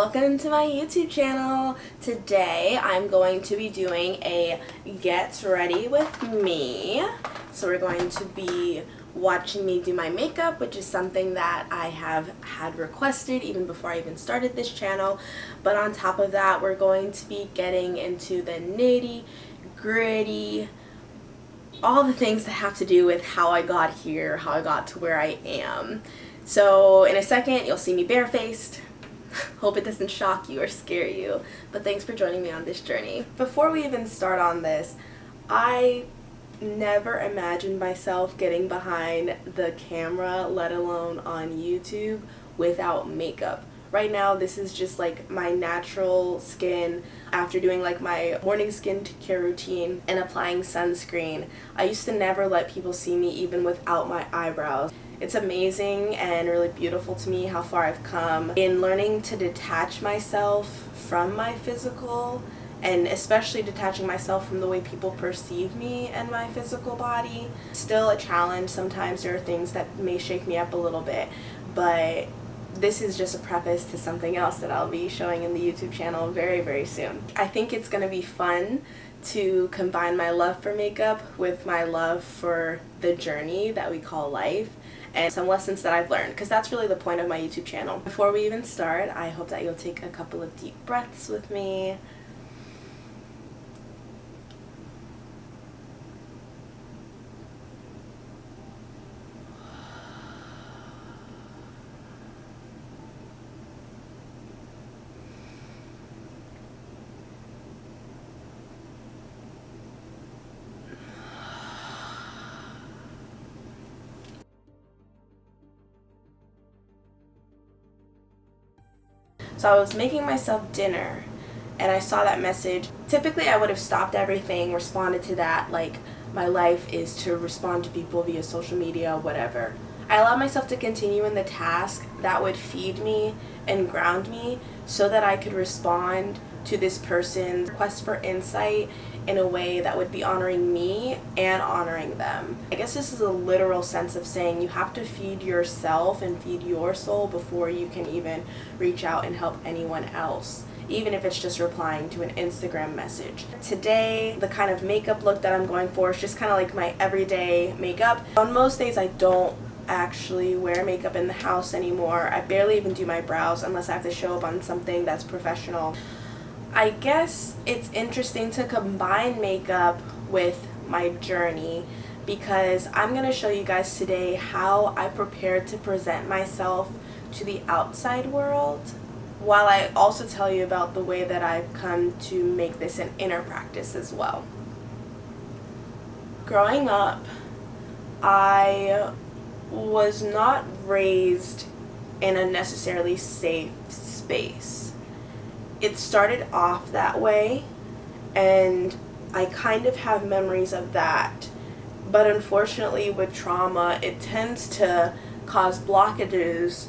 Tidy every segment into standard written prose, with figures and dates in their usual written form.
Welcome to my YouTube channel. Today I'm going to be doing a get ready with me. So we're going to be watching me do my makeup, which is something that I have had requested even before I even started this channel. But on top of that, we're going to be getting into the nitty gritty, all the things that have to do with how I got here, how I got to where I am. So in a second, you'll see me barefaced. Hope it doesn't shock you or scare you, but thanks for joining me on this journey. Before we even start on this, I never imagined myself getting behind the camera, let alone on YouTube, without makeup. Right now, this is just like my natural skin. After doing like my morning skincare routine and applying sunscreen, I used to never let people see me even without my eyebrows. It's amazing and really beautiful to me how far I've come in learning to detach myself from my physical, and especially detaching myself from the way people perceive me and my physical body. Still a challenge. Sometimes there are things that may shake me up a little bit, but this is just a preface to something else that I'll be showing in the YouTube channel very, very soon. I think it's going to be fun to combine my love for makeup with my love for the journey that we call life, and some lessons that I've learned, because that's really the point of my YouTube channel. Before we even start, I hope that you'll take a couple of deep breaths with me. So I was making myself dinner and I saw that message. Typically I would have stopped everything, responded to that, like my life is to respond to people via social media, whatever. I allowed myself to continue in the task that would feed me and ground me so that I could respond to this person's request for insight in a way that would be honoring me and honoring them. I guess this is a literal sense of saying you have to feed yourself and feed your soul before you can even reach out and help anyone else, even if it's just replying to an Instagram message. Today, the kind of makeup look that I'm going for is just kind of like my everyday makeup. On most days, I don't actually wear makeup in the house anymore. I barely even do my brows unless I have to show up on something that's professional. I guess it's interesting to combine makeup with my journey, because I'm going to show you guys today how I prepared to present myself to the outside world, while I also tell you about the way that I've come to make this an inner practice as well. Growing up, I was not raised in a necessarily safe space. It started off that way, and I kind of have memories of that. But unfortunately, with trauma, it tends to cause blockages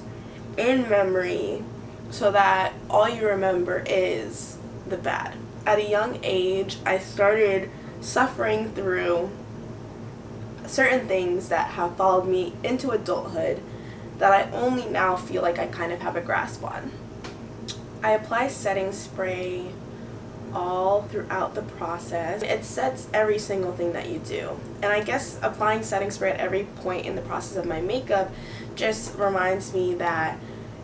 in memory so that all you remember is the bad. At a young age, I started suffering through certain things that have followed me into adulthood that I only now feel like I kind of have a grasp on. I apply setting spray all throughout the process. It sets every single thing that you do. And I guess applying setting spray at every point in the process of my makeup just reminds me that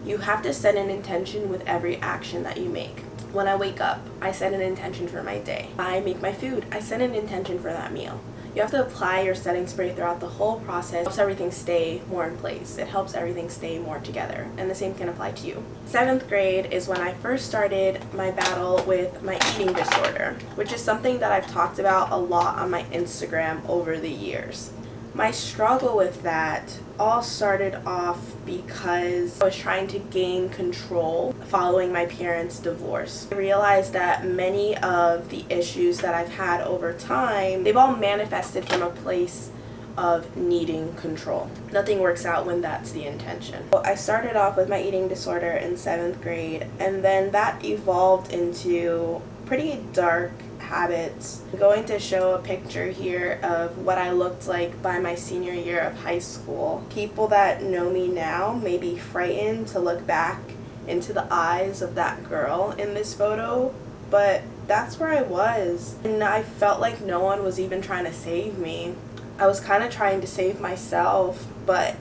you have to set an intention with every action that you make. When I wake up, I set an intention for my day. I make my food, I set an intention for that meal. You have to apply your setting spray throughout the whole process. It helps everything stay more in place. It helps everything stay more together. And the same can apply to you. 7th grade is when I first started my battle with my eating disorder, which is something that I've talked about a lot on my Instagram over the years. My struggle with that all started off because I was trying to gain control following my parents' divorce. I realized that many of the issues that I've had over time, they've all manifested from a place of needing control. Nothing works out when that's the intention. So I started off with my eating disorder in 7th grade, and then that evolved into pretty dark habits. I'm going to show a picture here of what I looked like by my senior year of high school. People that know me now may be frightened to look back into the eyes of that girl in this photo, but that's where I was. And I felt like no one was even trying to save me. I was kind of trying to save myself, but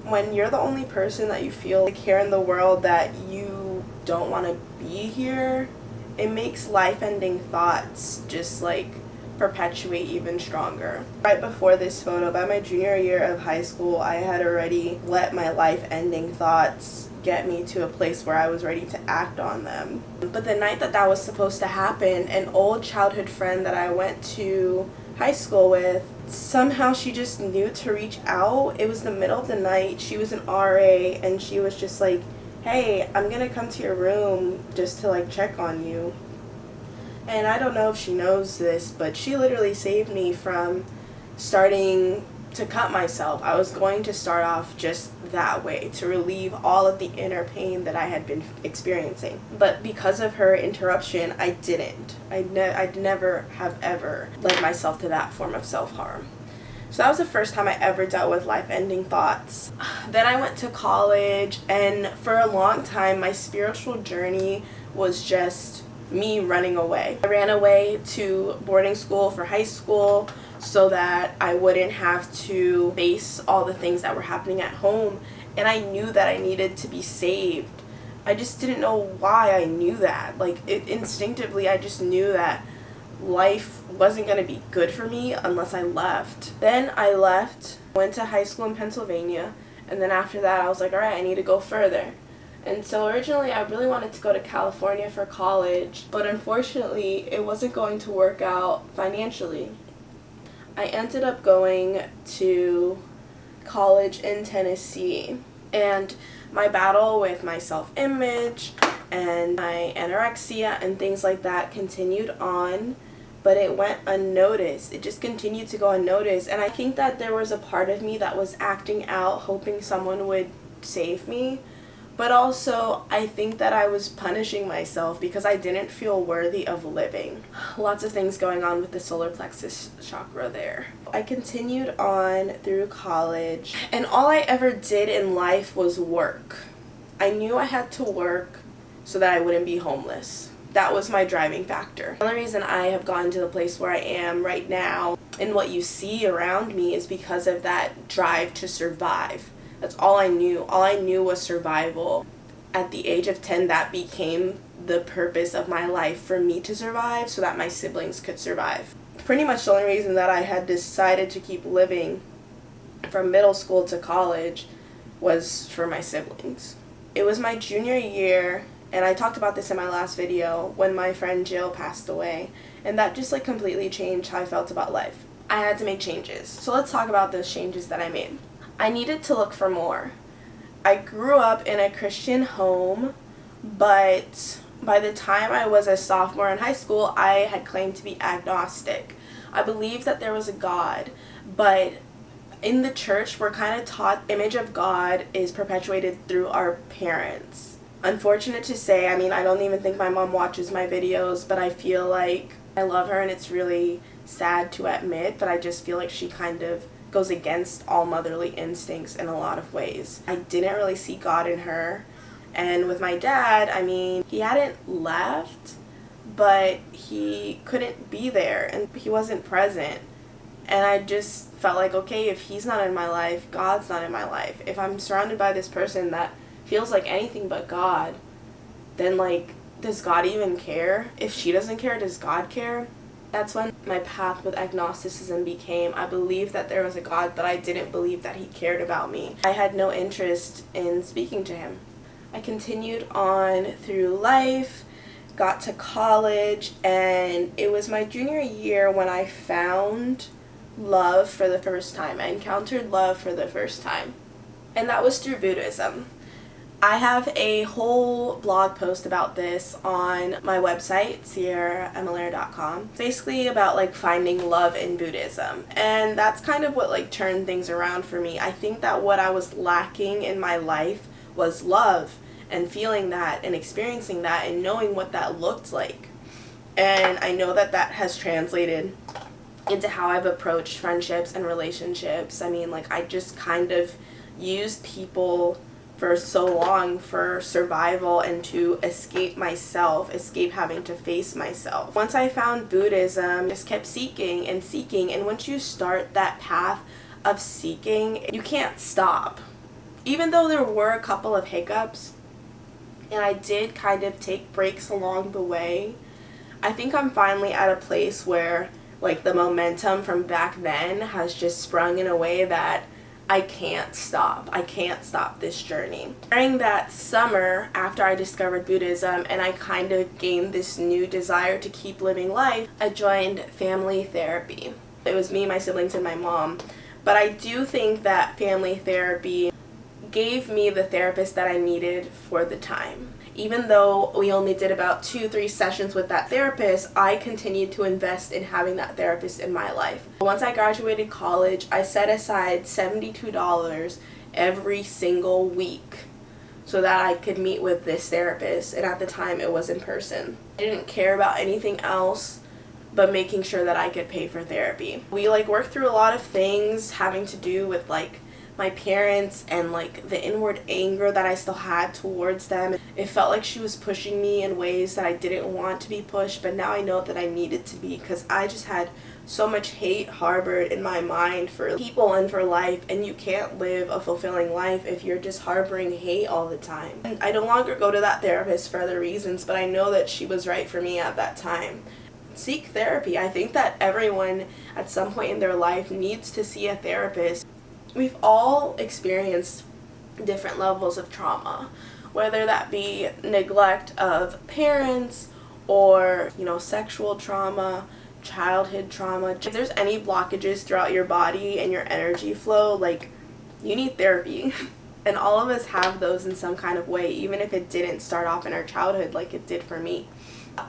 when you're the only person that you feel like here in the world that you don't want to be here, it makes life-ending thoughts just like perpetuate even stronger. Right before this photo, by my junior year of high school, I had already let my life-ending thoughts get me to a place where I was ready to act on them. But the night that that was supposed to happen, an old childhood friend that I went to high school with, somehow she just knew to reach out. It was the middle of the night. She was an RA, and she was just like, hey, I'm gonna come to your room just to like check on you. And I don't know if she knows this, but she literally saved me from starting to cut myself. I was going to start off just that way, to relieve all of the inner pain that I had been experiencing. But because of her interruption, I didn't. I'd never have ever led myself to that form of self-harm. So that was the first time I ever dealt with life-ending thoughts. Then I went to college, and for a long time my spiritual journey was just me running away. I ran away to boarding school for high school so that I wouldn't have to face all the things that were happening at home, and I knew that I needed to be saved. I just didn't know why I knew that. Like, instinctively I just knew that life wasn't going to be good for me unless I left. Then I left, went to high school in Pennsylvania, and then after that I was like, alright, I need to go further. And so originally I really wanted to go to California for college, but unfortunately it wasn't going to work out financially. I ended up going to college in Tennessee, and my battle with my self-image and my anorexia and things like that continued on, but it went unnoticed. It just continued to go unnoticed, and I think that there was a part of me that was acting out, hoping someone would save me, but also I think that I was punishing myself because I didn't feel worthy of living. Lots of things going on with the solar plexus chakra there. I continued on through college, and all I ever did in life was work. I knew I had to work so that I wouldn't be homeless. That was my driving factor. The only reason I have gotten to the place where I am right now and what you see around me is because of that drive to survive. That's all I knew. All I knew was survival. At the age of 10, that became the purpose of my life, for me to survive so that my siblings could survive. Pretty much the only reason that I had decided to keep living from middle school to college was for my siblings. It was my junior year, and I talked about this in my last video, when my friend Jill passed away, and that just like completely changed how I felt about life. I had to make changes. So let's talk about those changes that I made. I needed to look for more. I grew up in a Christian home, but by the time I was a sophomore in high school, I had claimed to be agnostic. I believed that there was a God, but in the church, we're kind of taught the image of God is perpetuated through our parents. Unfortunate to say, I mean, I don't even think my mom watches my videos, but I feel like I love her, and it's really sad to admit, but I just feel like she kind of goes against all motherly instincts in a lot of ways. I didn't really see God in her. And with my dad, I mean, he hadn't left, but he couldn't be there, and he wasn't present. And I just felt like, okay, if he's not in my life, God's not in my life. If I'm surrounded by this person that feels like anything but God, then like, does God even care? If she doesn't care, does God care? That's when my path with agnosticism became, I believed that there was a God, but I didn't believe that he cared about me. I had no interest in speaking to him. I continued on through life, got to college, and it was my junior year when I found love for the first time. I encountered love for the first time. And that was through Buddhism. I have a whole blog post about this on my website, GRWM.com. Basically about like finding love in Buddhism. And that's kind of what like turned things around for me. I think that what I was lacking in my life was love, and feeling that and experiencing that and knowing what that looked like. And I know that that has translated into how I've approached friendships and relationships. I mean, like, I just kind of used people for so long for survival and to escape myself, escape having to face myself. Once I found Buddhism, I just kept seeking and seeking, and once you start that path of seeking, you can't stop. Even though there were a couple of hiccups, and I did kind of take breaks along the way, I think I'm finally at a place where like the momentum from back then has just sprung in a way that I can't stop. I can't stop this journey. During that summer after I discovered Buddhism and I kind of gained this new desire to keep living life, I joined family therapy. It was me, my siblings, and my mom. But I do think that family therapy gave me the therapist that I needed for the time. Even though we only did about 2-3 sessions with that therapist, I continued to invest in having that therapist in my life. Once I graduated college, I set aside $72 every single week so that I could meet with this therapist, and at the time it was in person. I didn't care about anything else but making sure that I could pay for therapy. We like worked through a lot of things having to do with like my parents and like the inward anger that I still had towards them. It felt like she was pushing me in ways that I didn't want to be pushed, but now I know that I needed to be, because I just had so much hate harbored in my mind for people and for life, and you can't live a fulfilling life if you're just harboring hate all the time. And I no longer go to that therapist for other reasons, but I know that she was right for me at that time. Seek therapy. I think that everyone at some point in their life needs to see a therapist. We've all experienced different levels of trauma, whether that be neglect of parents or, sexual trauma, childhood trauma. If there's any blockages throughout your body and your energy flow, like, you need therapy. And all of us have those in some kind of way, even if it didn't start off in our childhood like it did for me.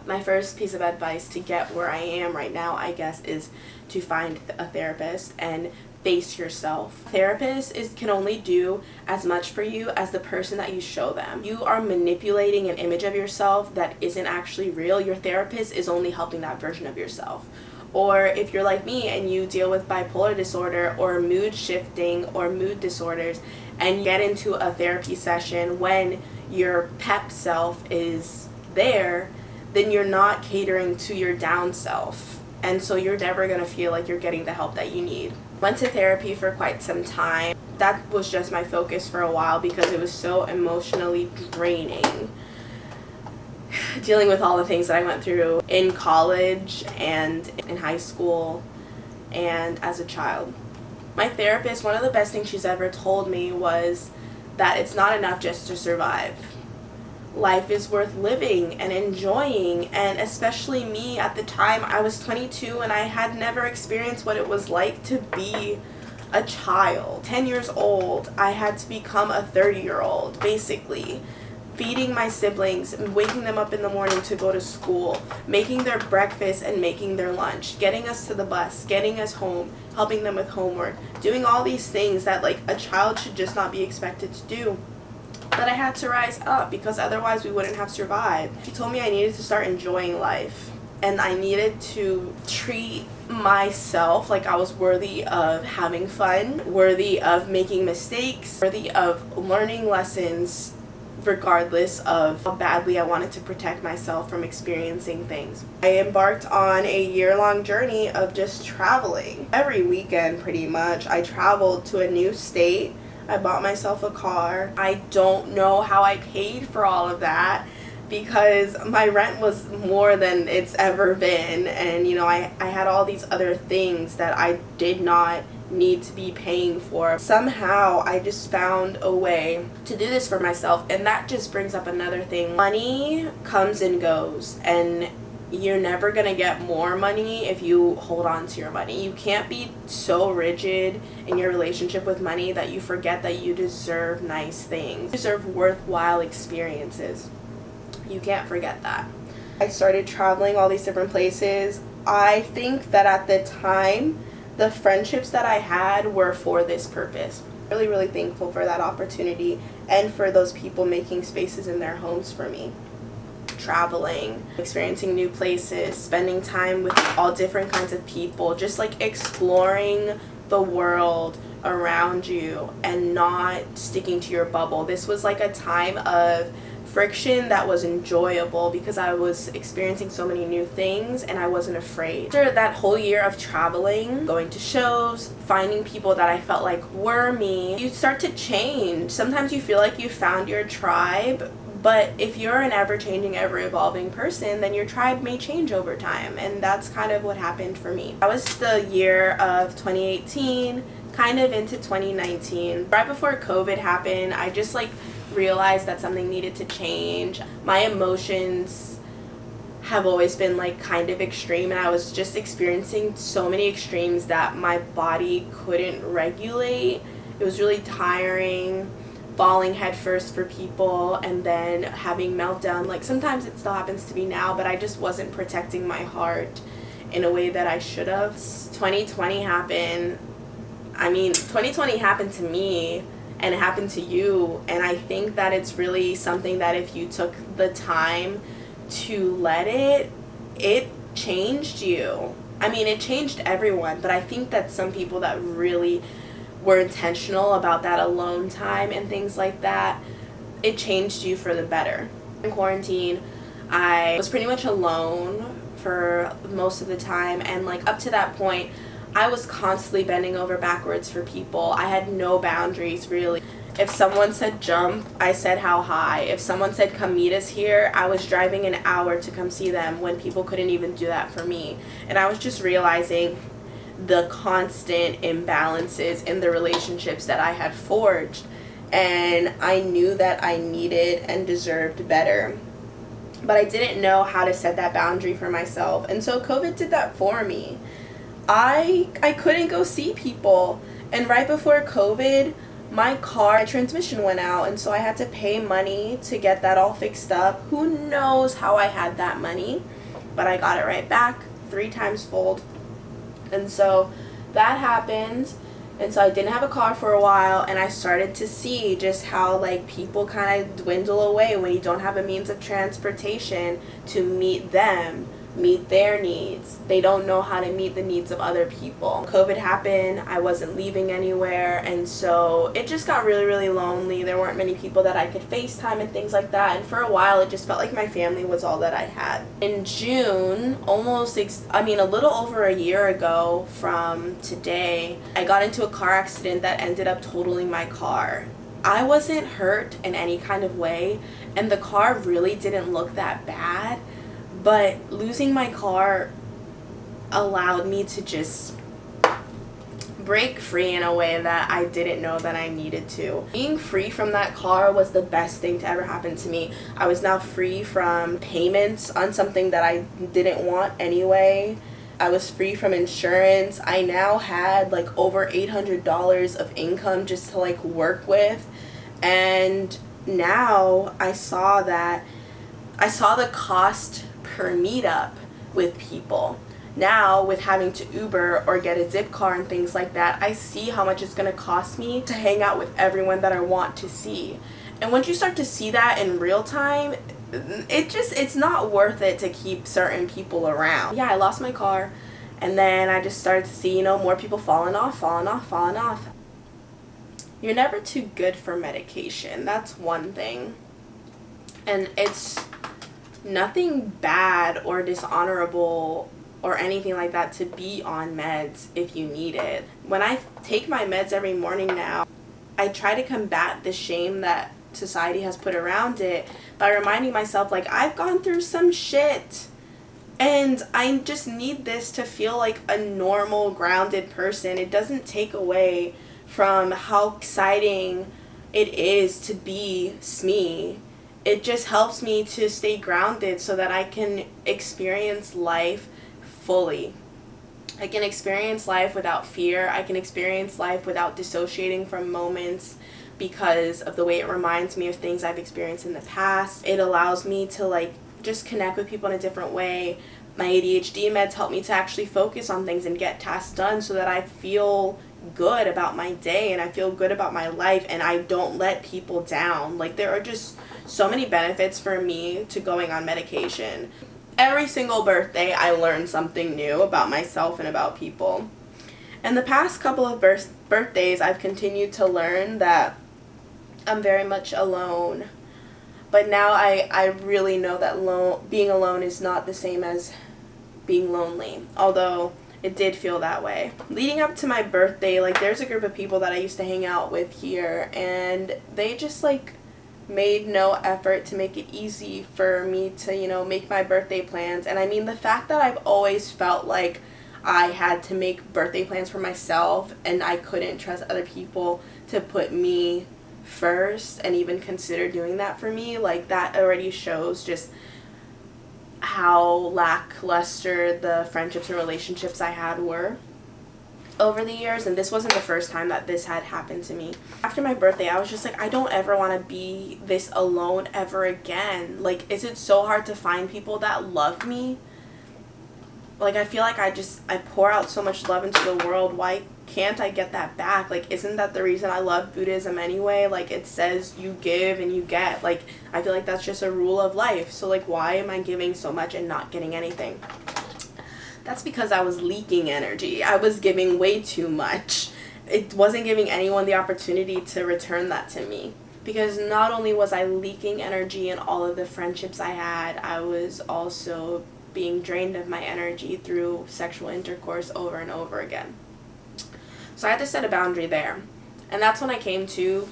My first piece of advice to get where I am right now, I guess, is to find a therapist and face yourself. Therapists can only do as much for you as the person that you show them. You are manipulating an image of yourself that isn't actually real. Your therapist is only helping that version of yourself. Or if you're like me and you deal with bipolar disorder or mood shifting or mood disorders, and you get into a therapy session when your pep self is there, then you're not catering to your down self. And so you're never going to feel like you're getting the help that you need. Went to therapy for quite some time. That was just my focus for a while because it was so emotionally draining. Dealing with all the things that I went through in college and in high school and as a child. My therapist, one of the best things she's ever told me was that it's not enough just to survive. Life is worth living and enjoying, and especially me at the time, I was 22 and I had never experienced what it was like to be a child. 10 years old, I had to become a 30-year-old, basically. Feeding my siblings, waking them up in the morning to go to school, making their breakfast and making their lunch, getting us to the bus, getting us home, helping them with homework, doing all these things that like a child should just not be expected to do. But I had to rise up because otherwise we wouldn't have survived. She told me I needed to start enjoying life, and I needed to treat myself like I was worthy of having fun, worthy of making mistakes, worthy of learning lessons, regardless of how badly I wanted to protect myself from experiencing things. I embarked on a year-long journey of just traveling. Every weekend, pretty much, I traveled to a new state. I bought myself a car. I don't know how I paid for all of that because my rent was more than it's ever been, and I had all these other things that I did not need to be paying for. Somehow I just found a way to do this for myself, and that just brings up another thing. Money comes and goes, and you're never going to get more money if you hold on to your money. You can't be so rigid in your relationship with money that you forget that you deserve nice things. You deserve worthwhile experiences. You can't forget that. I started traveling all these different places. I think that at the time, the friendships that I had were for this purpose. Really, really thankful for that opportunity and for those people making spaces in their homes for me. Traveling, experiencing new places, spending time with all different kinds of people, just like exploring the world around you and not sticking to your bubble. This was like a time of friction that was enjoyable because I was experiencing so many new things and I wasn't afraid. After that whole year of traveling, going to shows, finding people that I felt like were me, you start to change. Sometimes you feel like you found your tribe, but if you're an ever-changing, ever-evolving person, then your tribe may change over time, and that's kind of what happened for me. That was the year of 2018, kind of into 2019. Right before COVID happened, I just realized that something needed to change. My emotions have always been kind of extreme, and I was just experiencing so many extremes that my body couldn't regulate. It was really tiring. Falling headfirst for people and then having meltdown. Sometimes it still happens to me now, but I just wasn't protecting my heart in a way that I should have. 2020 happened. 2020 happened to me and it happened to you, and I think that it's really something that if you took the time to let it changed you. It changed everyone, but I think that some people that really were intentional about that alone time and things like that, it changed you for the better. In quarantine, I was pretty much alone for most of the time, and up to that point, I was constantly bending over backwards for people. I had no boundaries, really. If someone said jump, I said how high. If someone said come meet us here, I was driving an hour to come see them when people couldn't even do that for me. And I was just realizing the constant imbalances in the relationships that I had forged, and I knew that I needed and deserved better, but I didn't know how to set that boundary for myself, and so COVID did that for me. I couldn't go see people, and right before COVID, my transmission went out, and so I had to pay money to get that all fixed up. Who knows how I had that money, but I got it right back 3 times fold. And so that happened, and so I didn't have a car for a while, and I started to see just how people kind of dwindle away when you don't have a means of transportation to meet them, meet their needs. They don't know how to meet the needs of other people. COVID happened, I wasn't leaving anywhere, and so it just got really, really lonely. There weren't many people that I could FaceTime and things like that, and for a while it just felt like my family was all that I had. In June, a little over a year ago from today, I got into a car accident that ended up totaling my car. I wasn't hurt in any kind of way, and the car really didn't look that bad. But losing my car allowed me to just break free in a way that I didn't know that I needed to. Being free from that car was the best thing to ever happen to me. I was now free from payments on something that I didn't want anyway. I was free from insurance. I now had over $800 of income just to work with. And now I saw the cost per meetup with people. Now, with having to Uber or get a zip car and things like that, I see how much it's going to cost me to hang out with everyone that I want to see. And once you start to see that in real time, it's not worth it to keep certain people around. Yeah, I lost my car, and then I just started to see, more people falling off. You're never too good for medication. That's one thing. And it's nothing bad or dishonorable or anything like that to be on meds if you need it. When I take my meds every morning now, I try to combat the shame that society has put around it by reminding myself I've gone through some shit and I just need this to feel like a normal, grounded person. It doesn't take away from how exciting it is to be Smee it just helps me to stay grounded so that I can experience life fully. I can experience life without fear. I can experience life without dissociating from moments because of the way it reminds me of things I've experienced in the past. It allows me to like just connect with people in a different way. My ADHD meds help me to actually focus on things and get tasks done so that I feel good about my day and I feel good about my life and I don't let people down. Like, there are just so many benefits for me to going on medication. Every single birthday I learn something new about myself and about people. And the past couple of birthdays I've continued to learn that I'm very much alone. But now I really know that being alone is not the same as being lonely, although it did feel that way. Leading up to my birthday, like, there's a group of people that I used to hang out with here, and they just like made no effort to make it easy for me to, you know, make my birthday plans. And I mean, the fact that I've always felt like I had to make birthday plans for myself and I couldn't trust other people to put me first and even consider doing that for me, like, that already shows just how lackluster the friendships and relationships I had were over the years. And this wasn't the first time that this had happened to me. After my birthday, I was just like, I don't ever want to be this alone ever again. Like, is it so hard to find people that love me? Like, I feel like I pour out so much love into the world. Why can't I get that back? Like, isn't that the reason I love Buddhism anyway? Like, it says you give and you get. Like, I feel like that's just a rule of life. So, like, why am I giving so much and not getting anything? That's because I was leaking energy. I was giving way too much. It wasn't giving anyone the opportunity to return that to me. Because not only was I leaking energy in all of the friendships I had, I was also being drained of my energy through sexual intercourse over and over again. So I had to set a boundary there. And that's when I came to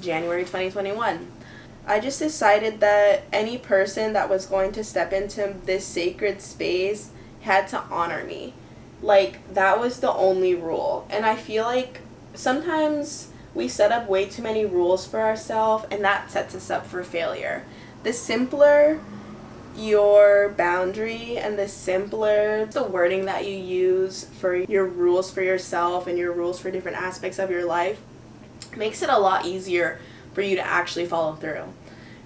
January 2021. I just decided that any person that was going to step into this sacred space had to honor me. Like, that was the only rule. And I feel like sometimes we set up way too many rules for ourselves, and that sets us up for failure. The simpler your boundary and the simpler the wording that you use for your rules for yourself and your rules for different aspects of your life makes it a lot easier for you to actually follow through.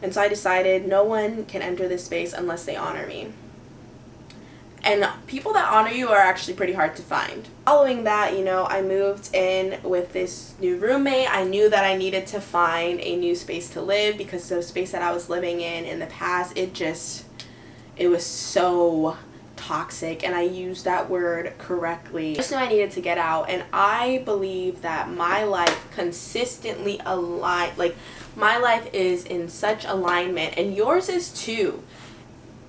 And so I decided no one can enter this space unless they honor me. And people that honor you are actually pretty hard to find. Following that, you know, I moved in with this new roommate. I knew that I needed to find a new space to live because the space that I was living in the past, it was so toxic, and I used that word correctly. I just knew I needed to get out, and I believe that my life consistently aligned, like, my life is in such alignment, and yours is too.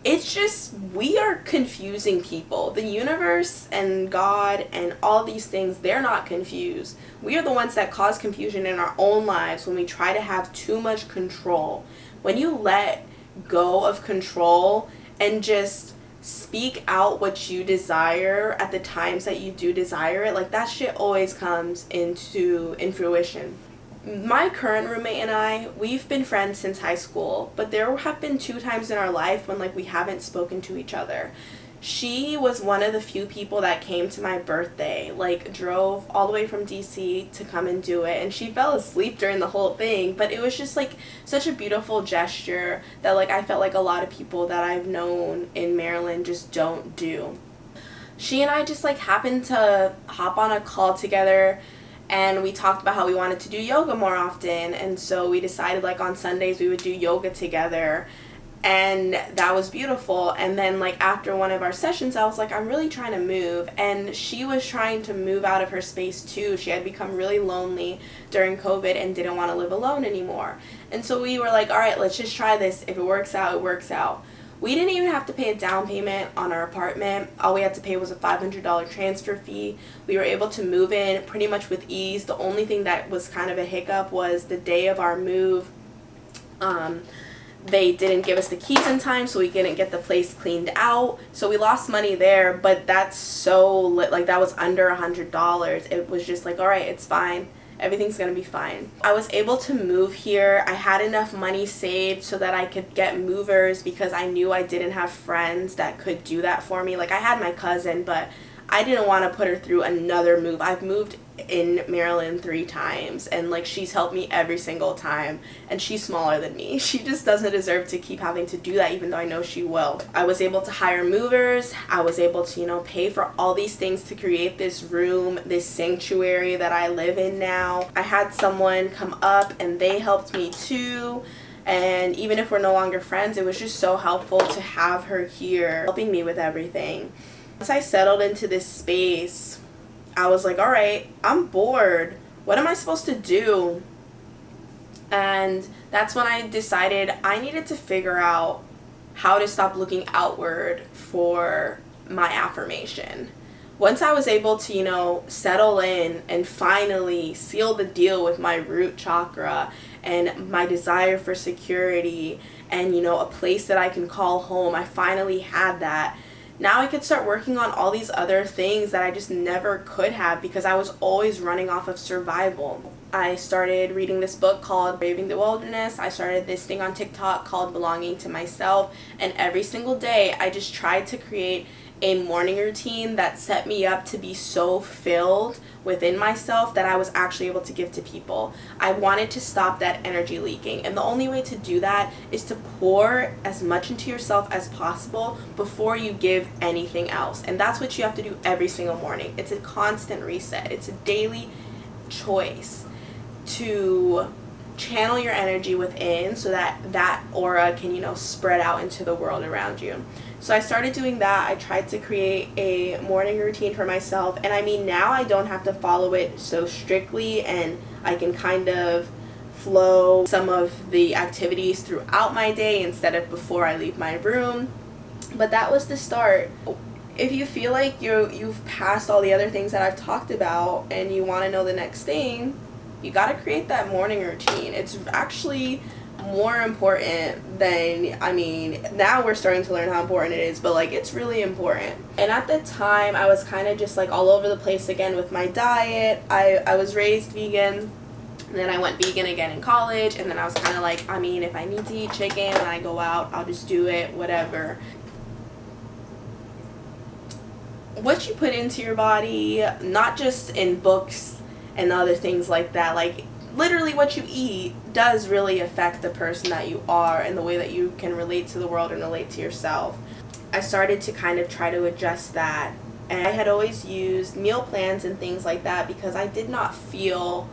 It's just, we are confusing people. The universe and God and all these things, they're not confused. We are the ones that cause confusion in our own lives when we try to have too much control. When you let go of control and just speak out what you desire at the times that you do desire it, like, that shit always comes in fruition. My current roommate and I, we've been friends since high school, but there have been 2 times in our life when, like, we haven't spoken to each other. She was one of the few people that came to my birthday, like, drove all the way from DC to come and do it, and she fell asleep during the whole thing, but it was just, like, such a beautiful gesture that, like, I felt like a lot of people that I've known in Maryland just don't do. She and I just, like, happened to hop on a call together, and we talked about how we wanted to do yoga more often, and so we decided, like, on Sundays we would do yoga together. And that was beautiful. And then, like, after one of our sessions, I was like, I'm really trying to move. And she was trying to move out of her space too. She had become really lonely during COVID and didn't want to live alone anymore. And so we were like, all right, let's just try this. If it works out, it works out. We didn't even have to pay a down payment on our apartment. All we had to pay was a $500 transfer fee. We were able to move in pretty much with ease. The only thing that was kind of a hiccup was the day of our move. They didn't give us the keys in time, so we didn't get the place cleaned out. So we lost money there, but that's so lit. Like, that was under $100. It was just like, all right, it's fine. Everything's gonna be fine. I was able to move here. I had enough money saved so that I could get movers because I knew I didn't have friends that could do that for me. Like, I had my cousin, but I didn't want to put her through another move. I've moved in Maryland 3 times, and like, she's helped me every single time, and she's smaller than me. She just doesn't deserve to keep having to do that, even though I know she will. I was able to hire movers. I was able to, you know, pay for all these things to create this room, this sanctuary that I live in now. I had someone come up and they helped me too. And even if we're no longer friends, it was just so helpful to have her here helping me with everything. Once I settled into this space, I was like, all right, I'm bored. What am I supposed to do? And that's when I decided I needed to figure out how to stop looking outward for my affirmation. Once I was able to, you know, settle in and finally seal the deal with my root chakra and my desire for security and, you know, a place that I can call home, I finally had that. Now I could start working on all these other things that I just never could have because I was always running off of survival. I started reading this book called Braving the Wilderness. I started this thing on TikTok called Belonging to Myself. And every single day I just tried to create a morning routine that set me up to be so filled within myself that I was actually able to give to people. I wanted to stop that energy leaking, and the only way to do that is to pour as much into yourself as possible before you give anything else. And that's what you have to do every single morning. It's a constant reset. It's a daily choice to channel your energy within so that that aura can, you know, spread out into the world around you. So I started doing that. I tried to create a morning routine for myself, and I mean, now I don't have to follow it so strictly, and I can kind of flow some of the activities throughout my day instead of before I leave my room. But that was the start. If you feel like you've passed all the other things that I've talked about and you want to know the next thing, you got to create that morning routine. It's actually more important than, I mean, now we're starting to learn how important it is, but like, it's really important. And at the time I was kind of just like all over the place again with my diet. I was raised vegan, and then I went vegan again in college, and then I was kind of like, I mean, if I need to eat chicken when I go out, I'll just do it, whatever. What you put into your body, not just in books and other things like that, like literally what you eat does really affect the person that you are and the way that you can relate to the world and relate to yourself. I started to kind of try to adjust that, and I had always used meal plans and things like that because I did not feel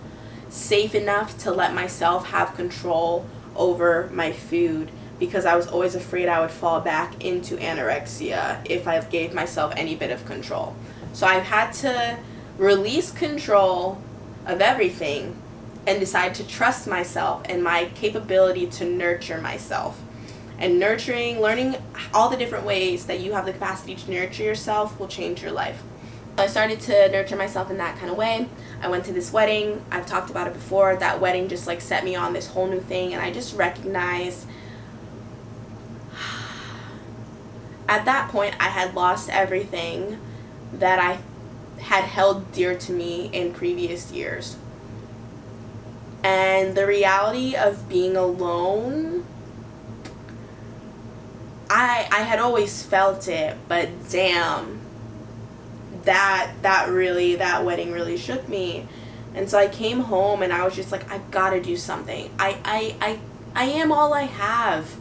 safe enough to let myself have control over my food, because I was always afraid I would fall back into anorexia if I gave myself any bit of control. So I've had to release control of everything and decide to trust myself and my capability to nurture myself. And nurturing, learning all the different ways that you have the capacity to nurture yourself will change your life. I started to nurture myself in that kind of way. I went to this wedding. I've talked about it before. That wedding just like set me on this whole new thing, and I just recognized at that point I had lost everything that I had held dear to me in previous years. And the reality of being alone, I had always felt it, but damn, that wedding really shook me. And so I came home and I was just like, I gotta do something. I am all I have.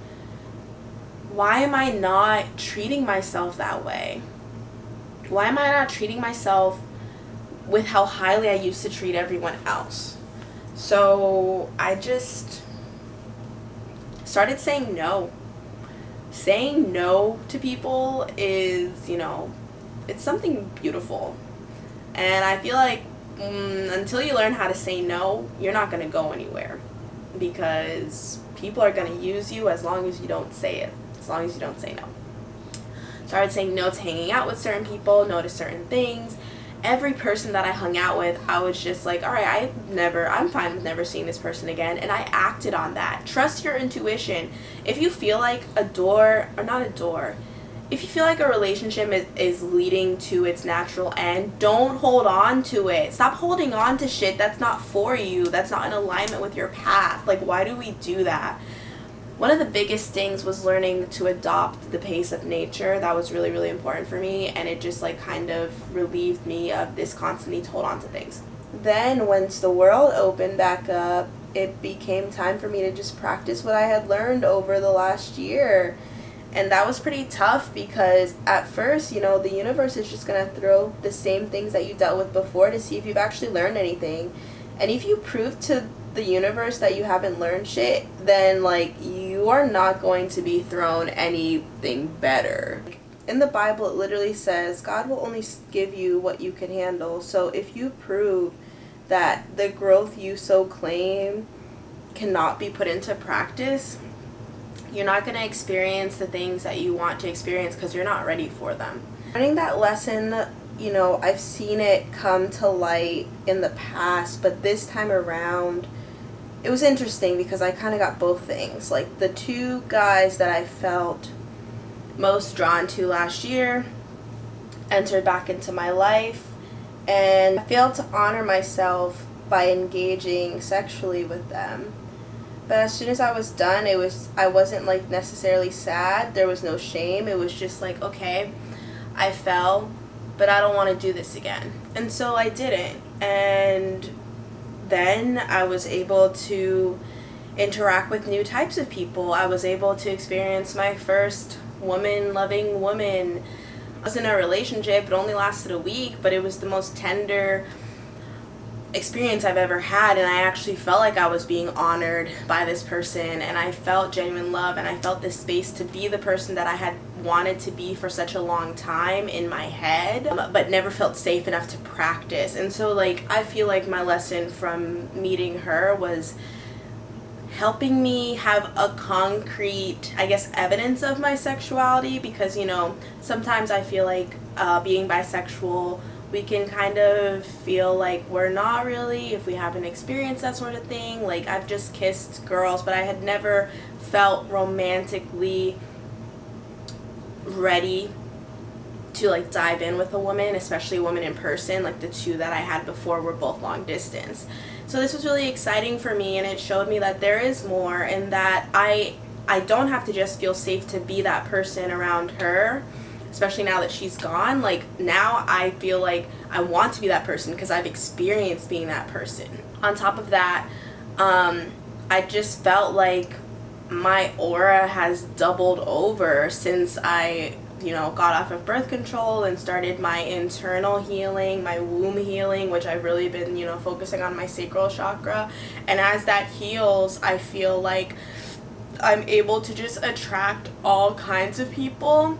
Why am I not treating myself that way? Why am I not treating myself with how highly I used to treat everyone else? So I just started saying no. Saying no to people is, you know, it's something beautiful. And I feel like until you learn how to say no, you're not going to go anywhere. Because people are going to use you as long as you don't say it. As long as you don't say no. Started saying no to hanging out with certain people, no to certain things. Every person that I hung out with, I was just like, all right, I'm fine with never seeing this person again. And I acted on that. Trust your intuition. If you feel like if if you feel like a relationship is leading to its natural end, don't hold on to it. Stop holding on to shit that's not for you, that's not in alignment with your path. Like, why do we do that? One of the biggest things was learning to adopt the pace of nature. That was really, really important for me, and it just like kind of relieved me of this constant need to hold on to things. Then once the world opened back up, it became time for me to just practice what I had learned over the last year. And that was pretty tough because at first, you know, the universe is just going to throw the same things that you dealt with before to see if you've actually learned anything. And if you prove to the universe that you haven't learned shit, then like you are not going to be thrown anything better. In the Bible, it literally says God will only give you what you can handle. So if you prove that the growth you so claim cannot be put into practice, you're not going to experience the things that you want to experience because you're not ready for them. Learning that lesson, you know, I've seen it come to light in the past, but this time around, it was interesting because I kind of got both things. Like, the two guys that I felt most drawn to last year entered back into my life, and I failed to honor myself by engaging sexually with them. But as soon as I was done, I wasn't like necessarily sad. There was no shame. It was just like, okay, I fell, but I don't want to do this again. And so I didn't. And then I was able to interact with new types of people. I was able to experience my first woman-loving woman. I was in a relationship. It only lasted a week, but it was the most tender experience I've ever had, and I actually felt like I was being honored by this person, and I felt genuine love, and I felt this space to be the person that I had wanted to be for such a long time in my head, but never felt safe enough to practice. And so like I feel like my lesson from meeting her was helping me have a concrete, I guess, evidence of my sexuality, because, you know, sometimes I feel like being bisexual, we can kind of feel like we're not really if we haven't experienced that sort of thing. Like, I've just kissed girls, but I had never felt romantically ready to like dive in with a woman, especially a woman in person. Like, the two that I had before were both long distance. So this was really exciting for me, and it showed me that there is more, and that I don't have to just feel safe to be that person around her, especially now that she's gone. Like, now I feel like I want to be that person because I've experienced being that person. On top of that, I just felt like my aura has doubled over since I, you know, got off of birth control and started my internal healing, my womb healing, which I've really been, you know, focusing on my sacral chakra. And as that heals, I feel like I'm able to just attract all kinds of people.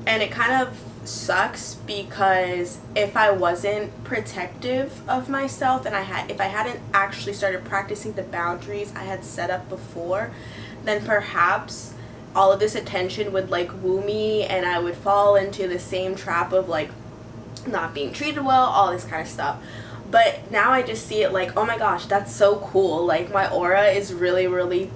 And it kind of sucks because if I wasn't protective of myself, and if I hadn't actually started practicing the boundaries I had set up before, then perhaps all of this attention would like woo me, and I would fall into the same trap of like not being treated well, all this kind of stuff. But now I just see it like, oh my gosh, that's so cool. Like, my aura is really, really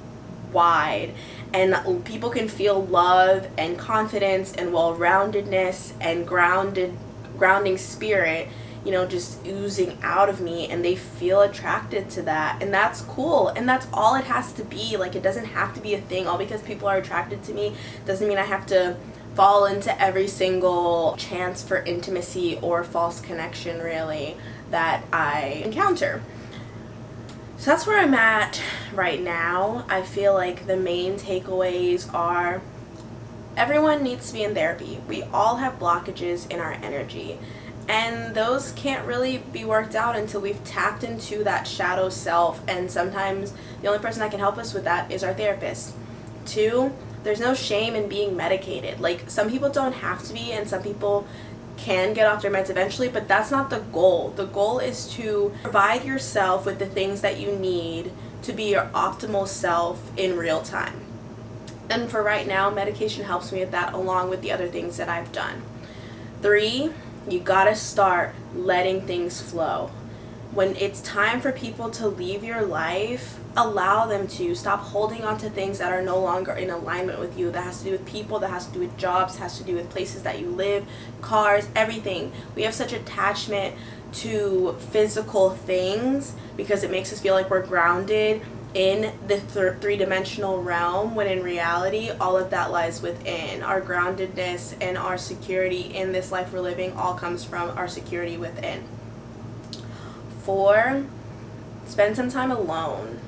wide, and people can feel love and confidence and well-roundedness and grounding spirit, you know, just oozing out of me, and they feel attracted to that. And that's cool, and that's all it has to be. Like, it doesn't have to be a thing. All because people are attracted to me doesn't mean I have to fall into every single chance for intimacy or false connection, really, that I encounter. So that's where I'm at right now. I feel like the main takeaways are everyone needs to be in therapy. We all have blockages in our energy, and those can't really be worked out until we've tapped into that shadow self, and sometimes the only person that can help us with that is our therapist. 2, there's no shame in being medicated. Like, some people don't have to be, and some people can get off their meds eventually, but that's not the goal. The goal is to provide yourself with the things that you need to be your optimal self in real time. And for right now, medication helps me with that, along with the other things that I've done. 3, you gotta start letting things flow. When it's time for people to leave your life, allow them to. Stop holding on to things that are no longer in alignment with you. That has to do with people, that has to do with jobs, has to do with places that you live, cars, everything. We have such attachment to physical things because it makes us feel like we're grounded in the three-dimensional realm, when in reality all of that lies within. Our groundedness and our security in this life we're living all comes from our security within. 4, spend some time alone.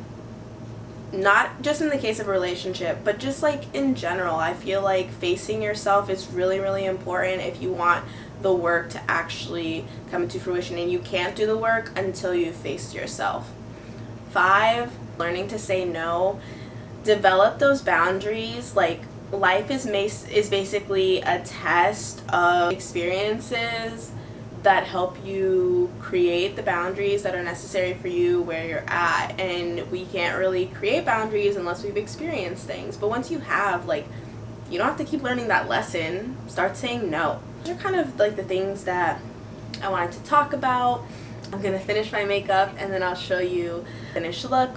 Not just in the case of a relationship, but just like in general. I feel like facing yourself is really, really important if you want the work to actually come into fruition, and you can't do the work until you've faced yourself. 5, learning to say no. Develop those boundaries. Like, life is basically a test of experiences that help you create the boundaries that are necessary for you where you're at. And we can't really create boundaries unless we've experienced things. But once you have, like, you don't have to keep learning that lesson. Start saying no. Those are kind of like the things that I wanted to talk about. I'm gonna finish my makeup and then I'll show you the finished look.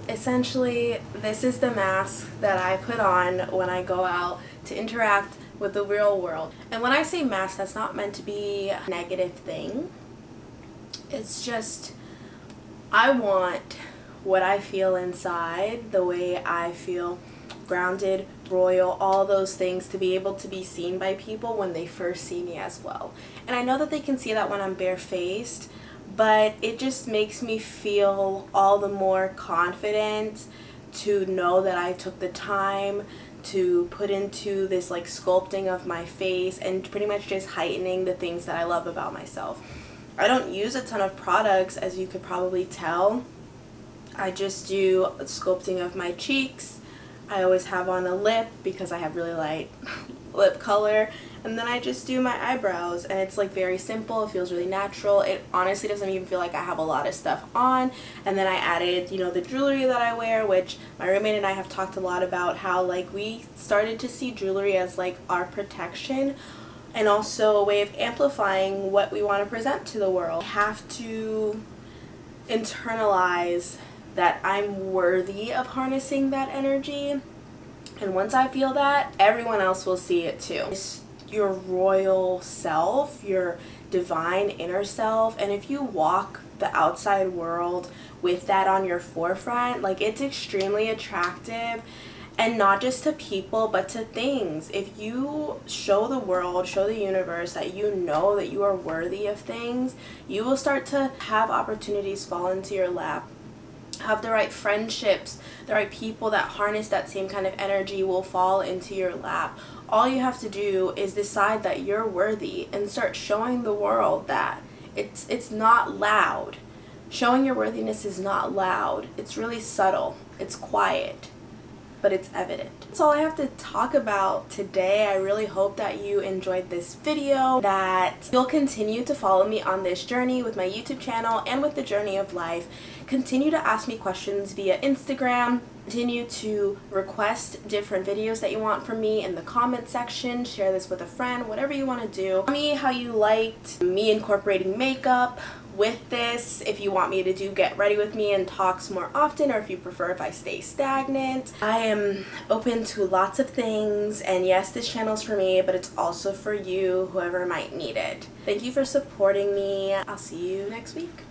Essentially, this is the mask that I put on when I go out to interact with the real world. And when I say mask, that's not meant to be a negative thing. It's just, I want what I feel inside, the way I feel grounded, royal, all those things, to be able to be seen by people when they first see me as well. And I know that they can see that when I'm barefaced, but it just makes me feel all the more confident to know that I took the time to put into this like sculpting of my face and pretty much just heightening the things that I love about myself. I don't use a ton of products, as you could probably tell. I just do sculpting of my cheeks. I always have on a lip because I have really light lip color, and then I just do my eyebrows, and it's like very simple. It feels really natural. It honestly doesn't even feel like I have a lot of stuff on. And then I added, you know, the jewelry that I wear, which my roommate and I have talked a lot about, how like we started to see jewelry as like our protection and also a way of amplifying what we want to present to the world. I have to internalize that I'm worthy of harnessing that energy. And once I feel that, everyone else will see it too. It's your royal self, your divine inner self. And if you walk the outside world with that on your forefront, like, it's extremely attractive. And not just to people, but to things. If you show the world, show the universe that you know that you are worthy of things, you will start to have opportunities fall into your lap. Have the right friendships, the right people that harness that same kind of energy will fall into your lap. All you have to do is decide that you're worthy and start showing the world that. It's not loud. Showing your worthiness is not loud. It's really subtle. It's quiet, but it's evident. That's all I have to talk about today. I really hope that you enjoyed this video, that you'll continue to follow me on this journey with my YouTube channel and with the journey of life. Continue to ask me questions via Instagram. Continue to request different videos that you want from me in the comment section. Share this with a friend, whatever you want to do. Tell me how you liked me incorporating makeup with this, if you want me to do get ready with me and talks more often, or if you prefer if I stay stagnant. I am open to lots of things, and yes, this channel's for me, but it's also for you, whoever might need it. Thank you for supporting me. I'll see you next week.